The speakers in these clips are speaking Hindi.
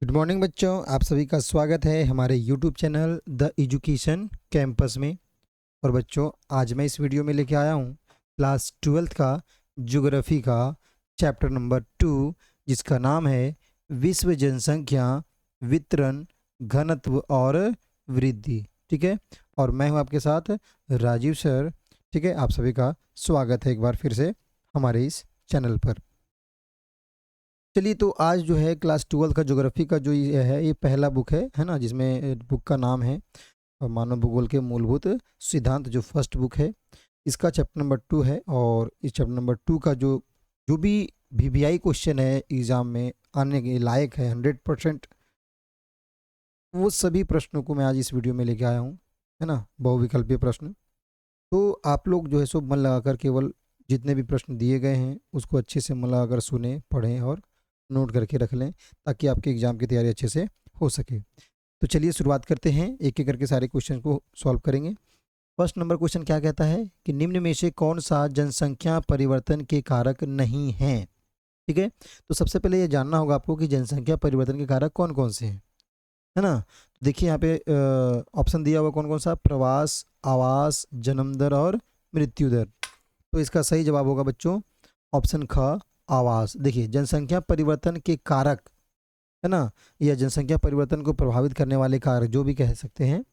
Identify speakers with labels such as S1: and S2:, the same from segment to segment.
S1: गुड मॉर्निंग बच्चों, आप सभी का स्वागत है हमारे YouTube channel the education campus में। और बच्चों, आज मैं इस वीडियो में लेके आया हूँ क्लास 12th का ज्योग्राफी का चैप्टर नंबर 2, जिसका नाम है विश्व जनसंख्या वितरण, घनत्व और वृद्धि। ठीक है, और मैं हूँ आपके साथ राजीव सर। ठीक है, आप सभी का स्वागत है एक बार फिर से हमारे इस चैनल पर। चलिए, तो आज जो है क्लास 12 का ज्योग्राफी का जो ये है, ये पहला बुक है ना, जिसमें बुक का नाम है मानव भूगोल के मूलभूत सिद्धांत, जो फर्स्ट बुक है। इसका चैप्टर नंबर 2 है, और इस चैप्टर नंबर 2 का जो जो भी वीवीआई क्वेश्चन है एग्जाम में आने के लायक है 100%, वो सभी प्रश्नों को मैं आज इस वीडियो में लेके आया हूँ, है ना, बहुविकल्पीय प्रश्न। तो आप लोग जो है सो मन लगाकर केवल जितने भी प्रश्न दिए गए हैं उसको अच्छे से मन लगाकर सुने, पढ़ें और नोट करके रख लें, ताकि आपके एग्जाम की तैयारी अच्छे से हो सके। तो चलिए शुरुआत करते हैं, एक एक करके सारे क्वेश्चन को सॉल्व करेंगे। फर्स्ट नंबर क्वेश्चन क्या कहता है कि निम्न में से कौन सा जनसंख्या परिवर्तन के कारक नहीं है। ठीक है, तो सबसे पहले ये जानना होगा आपको कि जनसंख्या परिवर्तन के कारक कौन कौन से हैं, है ना। तो देखिए यहाँ पे ऑप्शन दिया हुआ कौन कौन सा, प्रवास, आवास, जन्म दर और मृत्यु दर। तो इसका सही जवाब होगा बच्चों ऑप्शन ख, आवास। देखिए, जनसंख्या परिवर्तन के कारक, है ना, या जनसंख्या परिवर्तन को प्रभावित करने वाले कारक जो भी कह सकते हैं,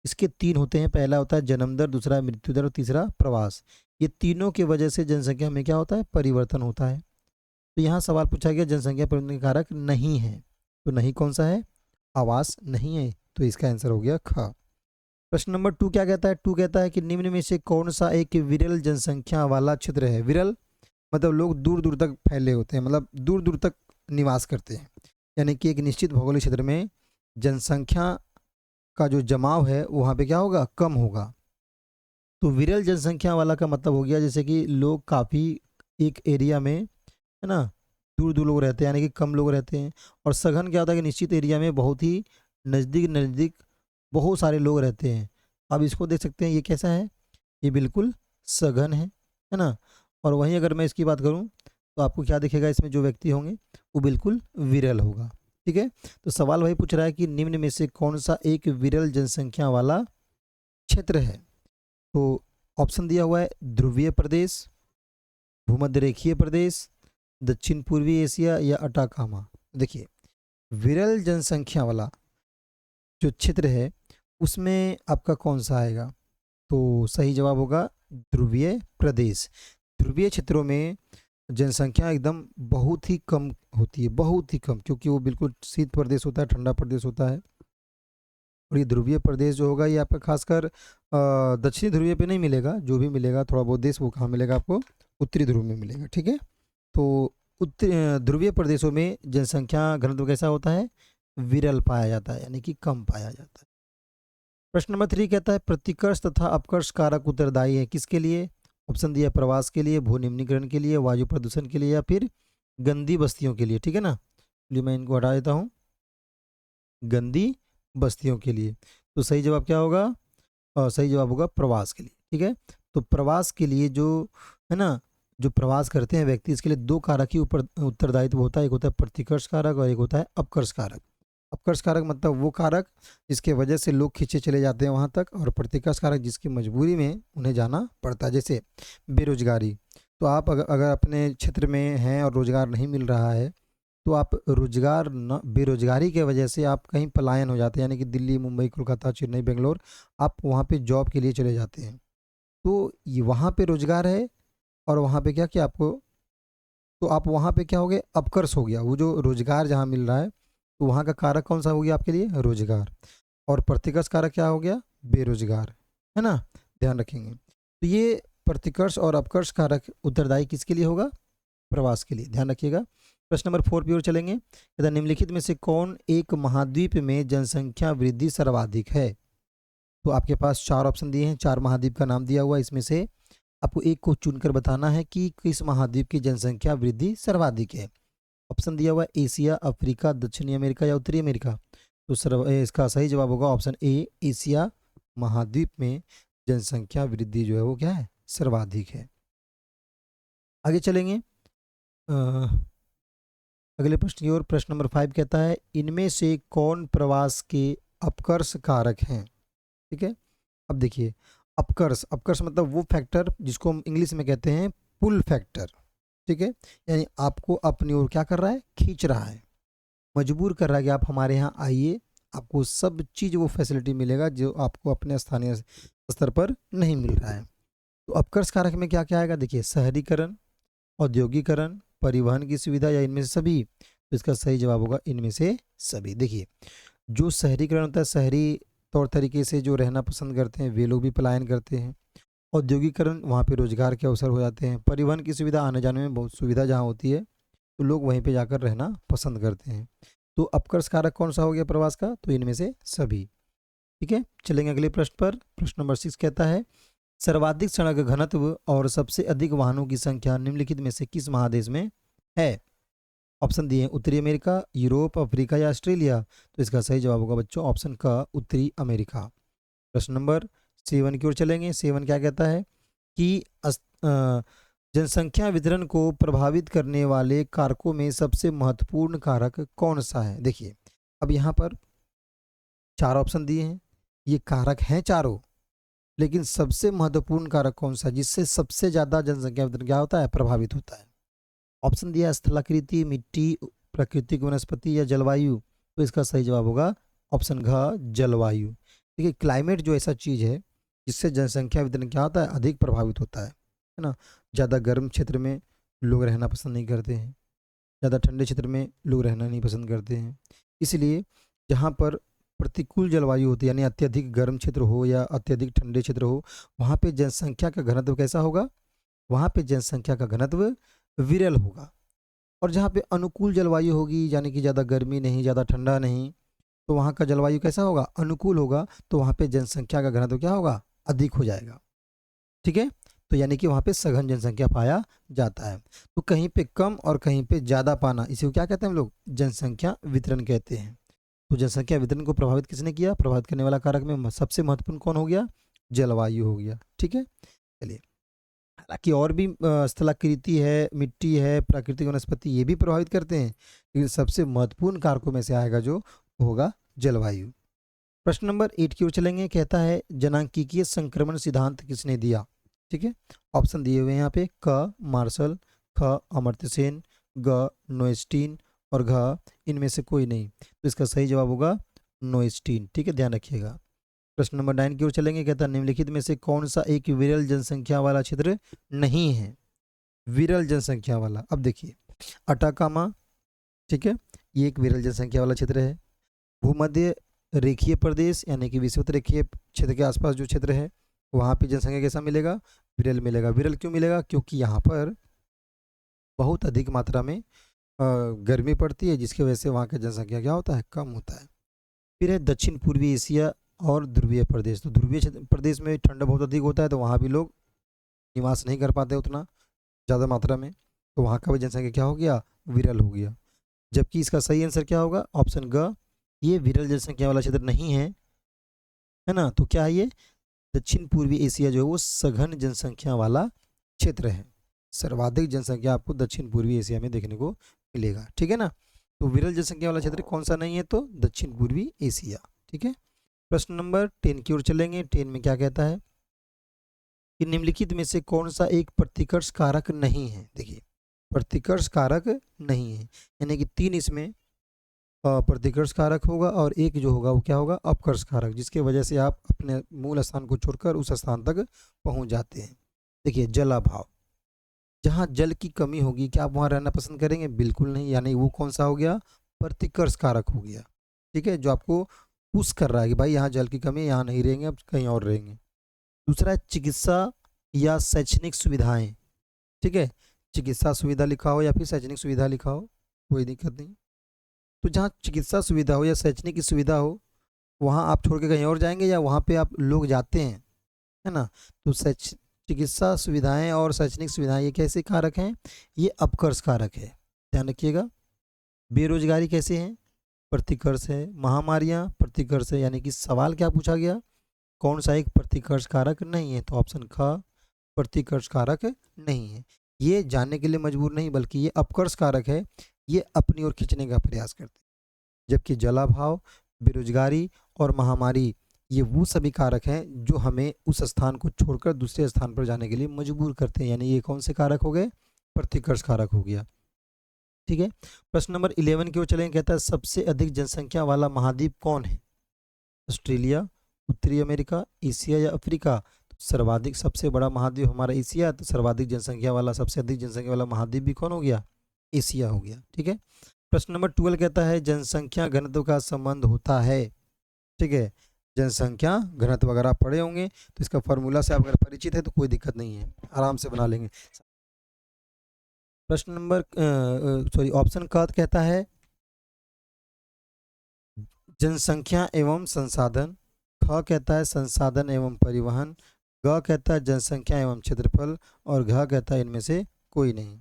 S1: इसके तीन होते हैं। पहला होता है जन्म दर, दूसरा है मृत्यु दर और तीसरा प्रवास। ये तीनों की वजह से जनसंख्या में क्या होता है, परिवर्तन होता है। तो यहाँ सवाल पूछा गया जनसंख्या परिवर्तन के कारक नहीं है, तो नहीं कौन सा है, आवास नहीं है। तो इसका आंसर हो गया ख। प्रश्न नंबर 2 क्या कहता है, 2 कहता है कि निम्न में से कौन सा एक विरल जनसंख्या वाला क्षेत्र है। विरल मतलब लोग दूर दूर तक फैले होते हैं, मतलब दूर दूर तक निवास करते हैं, यानी कि एक निश्चित भौगोलिक क्षेत्र में जनसंख्या का जो जमाव है वहाँ पे क्या होगा, कम होगा। तो विरल जनसंख्या वाला का मतलब हो गया जैसे कि लोग काफ़ी एक एरिया में, है ना, दूर दूर लोग रहते हैं, यानी कि कम लोग रहते हैं। और सघन क्या होता है कि निश्चित एरिया में बहुत ही नज़दीक नज़दीक बहुत सारे लोग रहते हैं। अब इसको देख सकते हैं, ये कैसा है, ये बिल्कुल सघन है ना। और वहीं अगर मैं इसकी बात करूं तो आपको क्या दिखेगा, इसमें जो व्यक्ति होंगे वो बिल्कुल विरल होगा। ठीक है, तो सवाल वही पूछ रहा है कि निम्न में से कौन सा एक विरल जनसंख्या वाला क्षेत्र है। तो ऑप्शन दिया हुआ है ध्रुवीय प्रदेश, भूमध्य रेखीय प्रदेश, दक्षिण पूर्वी एशिया या अटाकामा। देखिए, विरल जनसंख्या वाला जो क्षेत्र है उसमें आपका कौन सा आएगा, तो सही जवाब होगा ध्रुवीय प्रदेश। ध्रुवीय क्षेत्रों में जनसंख्या एकदम बहुत ही कम होती है, बहुत ही कम, क्योंकि वो बिल्कुल शीत प्रदेश होता है, ठंडा प्रदेश होता है। और ये ध्रुवीय प्रदेश जो होगा ये आपका खासकर दक्षिणी ध्रुवीय पे नहीं मिलेगा, जो भी मिलेगा थोड़ा बहुत देश वो कहाँ मिलेगा आपको, उत्तरी ध्रुव में मिलेगा। ठीक है, तो उत्तर ध्रुवीय प्रदेशों में जनसंख्या घनत्व कैसा होता है, विरल पाया जाता है, यानी कि कम पाया जाता है। प्रश्न नंबर 3 कहता है प्रतिकर्ष तथा अपकर्ष कारक उत्तरदायी है किसके लिए। ऑप्शन दिया प्रवास के लिए, भू निम्नीकरण के लिए, वायु प्रदूषण के लिए या फिर गंदी बस्तियों के लिए। ठीक है ना, चलिए मैं इनको हटा देता हूँ, गंदी बस्तियों के लिए। तो सही जवाब क्या होगा, सही जवाब होगा प्रवास के लिए। ठीक है, तो प्रवास के लिए जो, है ना, जो प्रवास करते हैं व्यक्ति, इसके लिए दो कारक ही ऊपर उत्तरदायित्व होता है, एक होता है प्रतिकर्ष कारक और एक होता है अपकर्ष कारक। अपकर्ष कारक मतलब वो कारक जिसके वजह से लोग खींचे चले जाते हैं वहाँ तक, और प्रतिकर्ष कारक जिसकी मजबूरी में उन्हें जाना पड़ता है, जैसे बेरोजगारी। तो आप अगर अपने क्षेत्र में हैं और रोजगार नहीं मिल रहा है, तो आप रोजगार न, बेरोजगारी के वजह से आप कहीं पलायन हो जाते हैं, यानी कि दिल्ली, मुंबई, कोलकाता, चेन्नई, बेंगलोर, आप वहाँ पे जॉब के लिए चले जाते हैं। तो ये वहाँ पे रोजगार है, और वहाँ पे क्या किया आपको, तो आप वहाँ पे क्या हो गए, अपकर्ष हो गया। वो जो रोजगार जहाँ मिल रहा है, तो वहाँ का कारक कौन सा हो गया आपके लिए, रोजगार। और प्रतिकर्ष कारक क्या हो गया, बेरोजगार, है ना, ध्यान रखेंगे। तो ये प्रतिकर्ष और अपकर्ष कारक उत्तरदायी किसके लिए होगा, प्रवास के लिए, ध्यान रखिएगा। प्रश्न नंबर 4 की ओर चलेंगे, यदि निम्नलिखित में से कौन एक महाद्वीप में जनसंख्या वृद्धि सर्वाधिक है। तो आपके पास चार ऑप्शन दिए हैं, चार महाद्वीप का नाम दिया हुआ है, इसमें से आपको एक को चुनकर बताना है कि किस महाद्वीप की जनसंख्या वृद्धि सर्वाधिक है। ऑप्शन दिया हुआ है एशिया, अफ्रीका, दक्षिणी अमेरिका या उत्तरी अमेरिका। तो इसका सही जवाब होगा ऑप्शन ए, एशिया महाद्वीप में जनसंख्या वृद्धि जो है वो क्या है, सर्वाधिक है। आगे चलेंगे, अ, अगले प्रश्न की ओर। प्रश्न नंबर 5 कहता है इनमें से कौन प्रवास के अपकर्ष कारक हैं। ठीक है, अब देखिए अपकर्ष, अपकर्ष मतलब वो फैक्टर जिसको हम इंग्लिश में कहते हैं पुल फैक्टर। ठीक है, यानी आपको अपनी ओर क्या कर रहा है, खींच रहा है, मजबूर कर रहा है कि आप हमारे यहाँ आइए, आपको सब चीज़ वो फैसिलिटी मिलेगा जो आपको अपने स्थानीय स्तर पर नहीं मिल रहा है। तो अपकर्ष कारक में क्या क्या आएगा, देखिए शहरीकरण, औद्योगिकरण, परिवहन की सुविधा या इनमें से सभी। तो इसका सही जवाब होगा इनमें से सभी। देखिए जो शहरीकरण होता है, शहरी तौर तरीके से जो रहना पसंद करते हैं वे लोग भी पलायन करते हैं। औद्योगिकरण, वहाँ पे रोजगार के अवसर हो जाते हैं। परिवहन की सुविधा, आने जाने में बहुत सुविधा जहाँ होती है तो लोग वहीं पे जाकर रहना पसंद करते हैं। तो अपकर्ष कारक कौन सा हो गया प्रवास का, तो इनमें से सभी। ठीक है, चलेंगे अगले प्रश्न पर। प्रश्न नंबर 6 कहता है सर्वाधिक सड़क घनत्व और सबसे अधिक वाहनों की संख्या निम्नलिखित में से किस महादेश में है। ऑप्शन दिए हैं उत्तरी अमेरिका, यूरोप, अफ्रीका या ऑस्ट्रेलिया। तो इसका सही जवाब होगा बच्चों ऑप्शन का उत्तरी अमेरिका। प्रश्न नंबर 7 की ओर चलेंगे। 7 क्या कहता है कि जनसंख्या वितरण को प्रभावित करने वाले कारकों में सबसे महत्वपूर्ण कारक कौन सा है। देखिए अब यहाँ पर 4 ऑप्शन दिए हैं, ये कारक हैं चारों, लेकिन सबसे महत्वपूर्ण कारक कौन सा जिससे सबसे ज्यादा जनसंख्या वितरण क्या होता है, प्रभावित होता है। ऑप्शन दिया है स्थलाकृति, मिट्टी, प्राकृतिक वनस्पति या जलवायु। तो इसका सही जवाब होगा ऑप्शन घ जलवायु। देखिए क्लाइमेट जो ऐसा चीज़ है जिससे जनसंख्या वितरण क्या होता है, अधिक प्रभावित होता है ना। ज़्यादा गर्म क्षेत्र में लोग रहना पसंद नहीं करते हैं, ज़्यादा ठंडे क्षेत्र में लोग रहना नहीं पसंद करते हैं। इसलिए जहाँ पर प्रतिकूल जलवायु होती है, यानी अत्यधिक गर्म क्षेत्र हो या अत्यधिक ठंडे क्षेत्र हो, वहाँ पे जनसंख्या का घनत्व कैसा होगा, वहाँ पे जनसंख्या का घनत्व विरल होगा। और जहाँ पे अनुकूल जलवायु होगी, यानी कि ज़्यादा गर्मी नहीं ज़्यादा ठंडा नहीं, तो वहाँ का जलवायु कैसा होगा, अनुकूल होगा। तो वहाँ पे जनसंख्या का घनत्व क्या होगा, अधिक हो जाएगा। ठीक है, तो यानी कि वहाँ पे सघन जनसंख्या पाया जाता है। तो कहीं पे कम और कहीं पे ज़्यादा पाना, इसे क्या कहते हैं हम लोग, जनसंख्या वितरण कहते हैं। तो जनसंख्या वितरण को प्रभावित किसने किया, प्रभावित करने वाला कारक में सबसे महत्वपूर्ण कौन हो गया, जलवायु हो गया। ठीक है, चलिए हालांकि और भी स्थलाकृति है, मिट्टी है, प्राकृतिक वनस्पति, ये भी प्रभावित करते हैं, लेकिन सबसे महत्वपूर्ण कारकों में से आएगा जो होगा जलवायु। प्रश्न नंबर 8 की ओर चलेंगे। कहता है जनांकीय संक्रमण सिद्धांत किसने दिया। ठीक है, ऑप्शन दिए हुए हैं यहाँ पे क मार्शल, ख अमर्त्य सेन, ग नोएस्टीन और घ इनमें से कोई नहीं। तो इसका सही जवाब होगा नोएस्टीन। ठीक है, ध्यान रखिएगा। प्रश्न नंबर 9 की ओर चलेंगे। कहता है निम्नलिखित में से कौन सा एक विरल जनसंख्या वाला क्षेत्र नहीं है, विरल जनसंख्या वाला। अब देखिए अटाकामा, ठीक है, ये एक विरल जनसंख्या वाला क्षेत्र है। भूमध्य रेखीय प्रदेश यानी कि विषुवत रेखीय क्षेत्र के आसपास जो क्षेत्र है वहाँ पे जनसंख्या कैसा मिलेगा, विरल मिलेगा। विरल क्यों मिलेगा, क्योंकि यहाँ पर बहुत अधिक मात्रा में गर्मी पड़ती है, जिसकी वजह से वहाँ का जनसंख्या क्या होता है, कम होता है। फिर है दक्षिण पूर्वी एशिया और ध्रुवीय प्रदेश। तो ध्रुवीय प्रदेश में ठंडा बहुत अधिक होता है, तो वहाँ भी लोग निवास नहीं कर पाते उतना ज़्यादा मात्रा में, तो वहाँ का भी जनसंख्या क्या हो गया, विरल हो गया। जबकि इसका सही आंसर क्या होगा, ऑप्शन ग, ये विरल जनसंख्या वाला क्षेत्र नहीं है ना। तो क्या है ये, दक्षिण पूर्वी एशिया जो है वो सघन जनसंख्या वाला क्षेत्र है। सर्वाधिक जनसंख्या आपको दक्षिण पूर्वी एशिया में देखने को मिलेगा। ठीक है ना, तो विरल जनसंख्या वाला क्षेत्र कौन सा नहीं है, तो दक्षिण पूर्वी एशिया। ठीक है, प्रश्न नंबर 10 की ओर चलेंगे। 10 में क्या कहता है कि निम्नलिखित में से कौन सा एक प्रतिकर्ष कारक नहीं है। देखिए प्रतिकर्ष कारक नहीं है, यानी कि 3 इसमें प्रतिकर्ष कारक होगा और एक जो होगा वो क्या होगा, अपकर्ष कारक, जिसके वजह से आप अपने मूल स्थान को छोड़कर उस स्थान तक पहुंच जाते हैं। देखिए जल अभाव, जहाँ जल की कमी होगी क्या आप वहाँ रहना पसंद करेंगे, बिल्कुल नहीं, यानी वो कौन सा हो गया, प्रतिकर्ष कारक हो गया। ठीक है, जो आपको पुश कर रहा है कि भाई यहाँ जल की कमी है, यहाँ नहीं रहेंगे, अब कहीं और रहेंगे। दूसरा है चिकित्सा या शैक्षणिक सुविधाएं। ठीक है, चिकित्सा सुविधा लिखा हो या फिर शैक्षणिक सुविधा लिखा हो, कोई दिक्कत नहीं। तो जहाँ चिकित्सा सुविधा हो या शैक्षणिक की सुविधा हो वहाँ आप छोड़ के कहीं और जाएंगे या वहाँ पे आप लोग जाते हैं, है ना। तो चिकित्सा सुविधाएं और शैक्षणिक सुविधाएं ये कैसे कारक हैं, ये अपकर्ष कारक है, ध्यान रखिएगा। बेरोजगारी कैसे हैं, प्रतिकर्ष है। महामारियाँ प्रतिकर्ष है, यानी कि सवाल क्या पूछा गया, कौन सा एक प्रतिकर्ष कारक नहीं है, तो ऑप्शन ख प्रतिकर्ष कारक नहीं है। ये जानने के लिए मजबूर नहीं, बल्कि ये अपकर्ष कारक है, ये अपनी ओर खींचने का प्रयास करते हैं। जबकि जलाभाव, बेरोजगारी और महामारी ये वो सभी कारक हैं जो हमें उस स्थान को छोड़कर दूसरे स्थान पर जाने के लिए मजबूर करते हैं। यानी ये कौन से कारक हो गए? प्रतिकर्ष कारक हो गया। ठीक है। प्रश्न नंबर 11 की ओर चलेंगे। कहता है सबसे अधिक जनसंख्या वाला महाद्वीप कौन है? ऑस्ट्रेलिया, उत्तरी अमेरिका, एशिया या अफ्रीका? तो सर्वाधिक सबसे बड़ा महाद्वीप हमारा एशिया, तो सर्वाधिक जनसंख्या वाला सबसे अधिक जनसंख्या वाला महाद्वीप भी कौन हो गया? एशिया हो गया। ठीक है। प्रश्न नंबर 12 कहता है जनसंख्या घनत्व का संबंध होता है। ठीक है। जनसंख्या घनत्व अगर आप पढ़े होंगे तो इसका फॉर्मूला से आप अगर परिचित है तो कोई दिक्कत नहीं है, आराम से बना लेंगे। प्रश्न नंबर ऑप्शन क कहता है जनसंख्या एवं संसाधन, ख कहता है संसाधन एवं परिवहन, ग कहता है जनसंख्या एवं क्षेत्रफल और घ कहता है इनमें से कोई नहीं।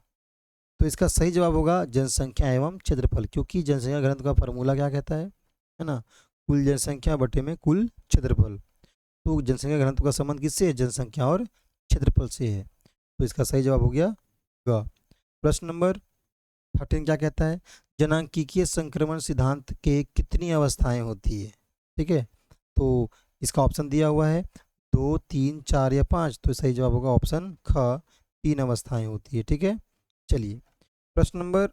S1: तो इसका सही जवाब होगा जनसंख्या एवं क्षेत्रफल, क्योंकि जनसंख्या घनत्व का फॉर्मूला क्या कहता है ना? कुल जनसंख्या बटे में कुल क्षेत्रफल। तो जनसंख्या घनत्व का संबंध किससे है? जनसंख्या और क्षेत्रफल से है। तो इसका सही जवाब हो गया ग। प्रश्न नंबर 13 क्या कहता है? जनांकीय संक्रमण सिद्धांत के कितनी अवस्थाएं होती है? ठीक है। तो इसका ऑप्शन दिया हुआ है 2, 3, 4 या 5। तो सही जवाब होगा ऑप्शन ख, 3 अवस्थाएं होती है। ठीक है। चलिए प्रश्न नंबर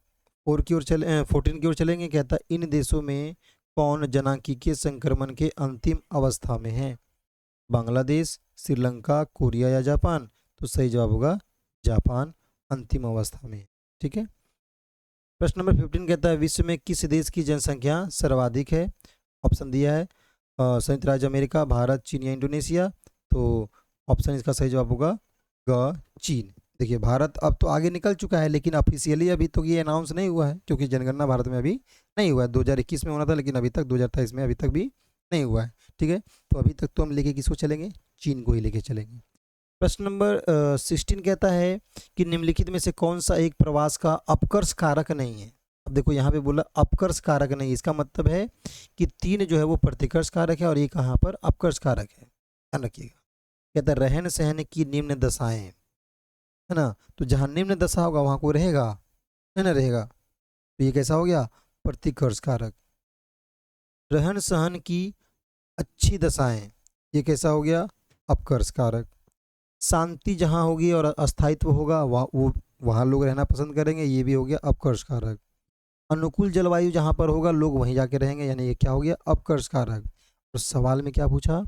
S1: 14 की ओर चलेंगे। कहता है इन देशों में कौन जनांकीय संक्रमण के अंतिम अवस्था में है? बांग्लादेश, श्रीलंका, कोरिया या जापान? तो सही जवाब होगा जापान अंतिम अवस्था में। ठीक है। प्रश्न नंबर 15 कहता है विश्व में किस देश की जनसंख्या सर्वाधिक है? ऑप्शन दिया है संयुक्त राज्य अमेरिका, भारत, चीन या इंडोनेशिया? तो ऑप्शन इसका सही जवाब होगा ग, चीन। देखिए भारत अब तो आगे निकल चुका है, लेकिन ऑफिशियली अभी तो ये अनाउंस नहीं हुआ है, क्योंकि जनगणना भारत में अभी नहीं हुआ है। 2021 में होना था, लेकिन अभी तक 2023 में अभी तक भी नहीं हुआ है। ठीक है। तो अभी तक तो हम लेके किसको चलेंगे? चीन को ही लेके चलेंगे। प्रश्न नंबर 16 कहता है कि निम्नलिखित में से कौन सा एक प्रवास का अपकर्ष कारक नहीं है? अब देखो यहाँ पे बोला अपकर्ष कारक नहीं, इसका मतलब है कि 3 जो है वो प्रतिकर्ष कारक है और एक यहाँ पर अपकर्ष कारक है। ध्यान रखिएगा। कहता है रहन सहन की निम्न दशाएं, है ना? तो जहाँ निम्न दशा होगा वहाँ को रहेगा, है ना? रहेगा। तो ये कैसा हो गया? प्रतिकर्ष कारक। रहन सहन की अच्छी दशाएं, ये कैसा हो गया? अपकर्ष कारक। शांति जहाँ होगी और अस्थायित्व होगा वहाँ लोग रहना पसंद करेंगे, ये भी हो गया अपकर्ष कारक। अनुकूल जलवायु जहाँ पर होगा लोग वहीं जाके रहेंगे, यानी ये क्या हो गया? अपकर्ष कारक। और सवाल में क्या पूछा?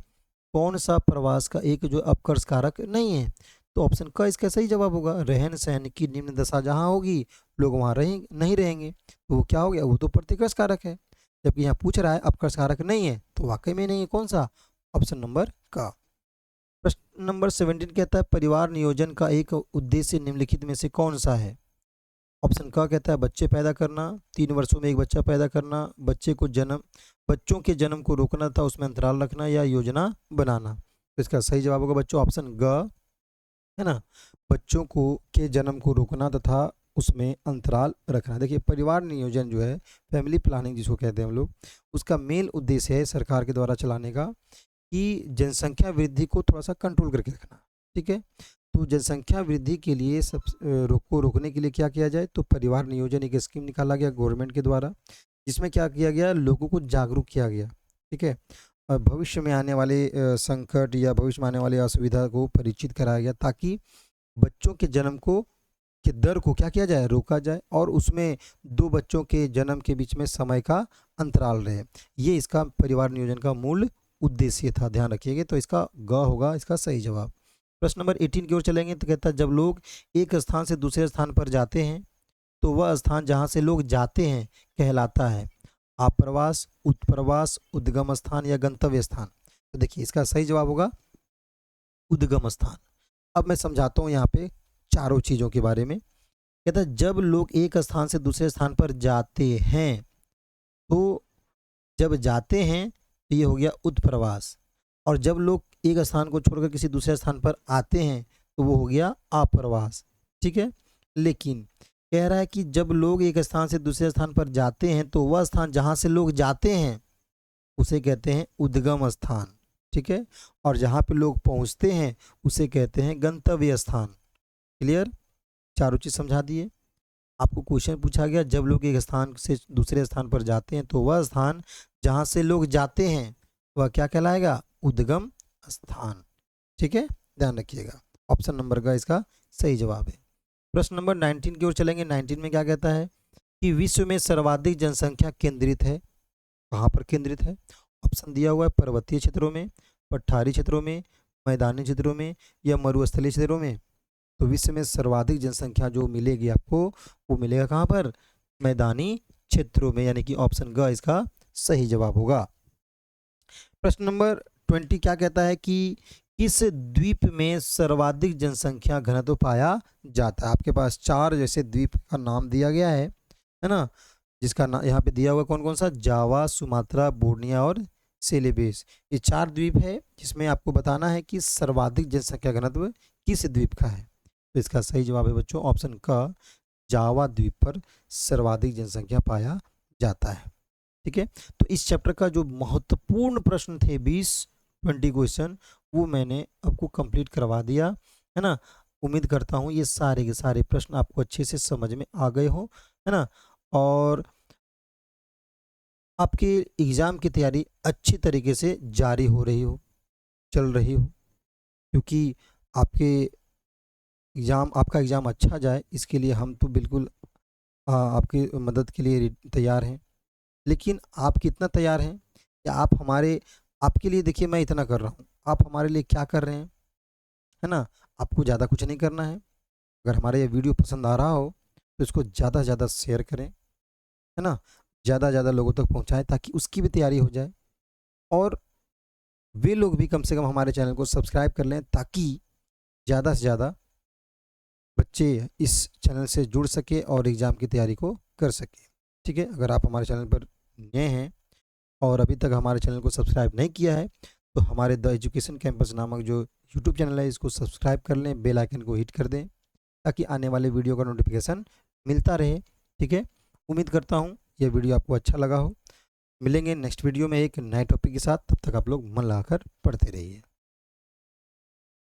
S1: कौन सा प्रवास का एक जो अपकर्ष कारक नहीं है? तो ऑप्शन का इसका सही जवाब होगा रहन सहन की निम्न दशा जहाँ होगी लोग वहाँ नहीं रहेंगे। तो वो क्या हो गया? वो तो प्रतिकर्ष कारक है। जबकि यहाँ पूछ रहा है अपकर्ष कारक नहीं है, तो वाकई में नहीं है। कौन सा? ऑप्शन नंबर का। प्रश्न नंबर 17 कहता है परिवार नियोजन का एक उद्देश्य निम्नलिखित में से कौन सा है? ऑप्शन का कहता है बच्चे पैदा करना, 3 वर्षों में एक बच्चा पैदा करना, बच्चों के जन्म को रोकना था उसमें अंतराल रखना, या योजना बनाना? तो इसका सही जवाब होगा बच्चों ऑप्शन ग, है ना? बच्चों को के जन्म को रोकना तथा उसमें अंतराल रखना। देखिए परिवार नियोजन जो है, फैमिली प्लानिंग जिसको कहते हैं हम लोग, उसका मेन उद्देश्य है सरकार के द्वारा चलाने का कि जनसंख्या वृद्धि को थोड़ा सा कंट्रोल करके रखना। ठीक है। तो जनसंख्या वृद्धि के लिए रोकने के लिए क्या किया जाए? तो परिवार नियोजन एक स्कीम निकाला गया गवर्नमेंट के द्वारा, जिसमें क्या किया गया? लोगों को जागरूक किया गया। ठीक है। और भविष्य में आने वाले संकट या भविष्य में आने वाली असुविधा को परिचित कराया गया, ताकि बच्चों के जन्म को के दर को क्या किया जाए? रोका जाए, और उसमें 2 बच्चों के जन्म के बीच में समय का अंतराल रहे। ये इसका परिवार नियोजन का मूल उद्देश्य था, ध्यान रखिएगा। तो इसका ग होगा इसका सही जवाब। प्रश्न नंबर 18 की ओर चलेंगे। तो कहता है जब लोग एक स्थान से दूसरे स्थान पर जाते हैं तो वह स्थान जहाँ से लोग जाते हैं कहलाता है आप्रवास, उत्प्रवास, उद्गम स्थान या गंतव्य स्थान? तो देखिए इसका सही जवाब होगा उद्गम स्थान। अब मैं समझाता हूँ यहाँ पे चारों चीज़ों के बारे में। कहता है जब लोग एक स्थान से दूसरे स्थान पर जाते हैं, तो जब जाते हैं तो ये हो गया उत्प्रवास, और जब लोग एक स्थान को छोड़कर किसी दूसरे स्थान पर आते हैं तो वो हो गया आप्रवास। ठीक है। लेकिन कह रहा है कि जब लोग एक स्थान से दूसरे स्थान पर जाते हैं तो वह स्थान जहाँ से लोग जाते हैं उसे कहते हैं उद्गम स्थान। ठीक है। और जहाँ पे लोग पहुँचते हैं उसे कहते हैं गंतव्य स्थान। क्लियर? चारों चीज़ समझा दिए। आपको क्वेश्चन पूछा गया, जब लोग एक स्थान से दूसरे स्थान पर जाते हैं तो वह स्थान जहाँ से लोग जाते हैं वह क्या कहलाएगा? उद्गम स्थान। ठीक है, ध्यान रखिएगा। ऑप्शन नंबर का इसका सही जवाब है। प्रश्न नंबर 19 की ओर चलेंगे। 19 में क्या कहता है कि विश्व में सर्वाधिक जनसंख्या केंद्रित है, कहाँ पर केंद्रित है? ऑप्शन दिया हुआ है पर्वतीय क्षेत्रों में, पठारी क्षेत्रों में, मैदानी क्षेत्रों में या मरुस्थलीय क्षेत्रों में। तो विश्व में सर्वाधिक जनसंख्या जो मिलेगी आपको, वो मिलेगा कहाँ पर? मैदानी क्षेत्रों में, यानी कि ऑप्शन ग इसका सही जवाब होगा। प्रश्न नंबर 20 क्या कहता है कि किस द्वीप में सर्वाधिक जनसंख्या घनत्व पाया जाता है? आपके पास 4 जैसे द्वीप का नाम दिया गया है ना, जिसका नाम यहाँ पे दिया हुआ कौन कौन सा? जावा, सुमात्रा, बोर्निया और सेलेबेस। ये 4 द्वीप है जिसमें आपको बताना है कि सर्वाधिक जनसंख्या घनत्व किस द्वीप का है। तो इसका सही जवाब है बच्चों ऑप्शन क, जावा द्वीप पर सर्वाधिक जनसंख्या पाया जाता है। ठीक है, तो इस चैप्टर का जो महत्वपूर्ण प्रश्न थे 20 क्वेश्चन, वो मैंने आपको कंप्लीट करवा दिया है ना। उम्मीद करता हूँ ये सारे के सारे प्रश्न आपको अच्छे से समझ में आ गए हो, है ना, और आपके एग्ज़ाम की तैयारी अच्छी तरीके से जारी हो रही हो, चल रही हो, क्योंकि आपका एग्ज़ाम अच्छा जाए इसके लिए हम तो बिल्कुल आपकी मदद के लिए तैयार हैं। लेकिन आप कितना तैयार हैं, या आप आपके लिए, देखिए मैं इतना कर रहा हूँ, आप हमारे लिए क्या कर रहे हैं, है ना। आपको ज़्यादा कुछ नहीं करना है। अगर हमारा ये वीडियो पसंद आ रहा हो तो इसको ज़्यादा से ज़्यादा शेयर करें, है ना, ज़्यादा से ज़्यादा लोगों तक पहुँचाएं ताकि उसकी भी तैयारी हो जाए, और वे लोग भी कम से कम हमारे चैनल को सब्सक्राइब कर लें ताकि ज़्यादा से ज़्यादा बच्चे इस चैनल से जुड़ सके और एग्ज़ाम की तैयारी को कर सके। ठीक है, अगर आप हमारे चैनल पर नए हैं और अभी तक हमारे चैनल को सब्सक्राइब नहीं किया है तो हमारे द एजुकेशन कैंपस नामक जो यूट्यूब चैनल है इसको सब्सक्राइब कर लें, बेल आइकन को हिट कर दें ताकि आने वाले वीडियो का नोटिफिकेशन मिलता रहे। ठीक है, उम्मीद करता हूँ यह वीडियो आपको अच्छा लगा हो। मिलेंगे नेक्स्ट वीडियो में एक नए टॉपिक के साथ, तब तक आप लोग मन लगाकर पढ़ते रहिए।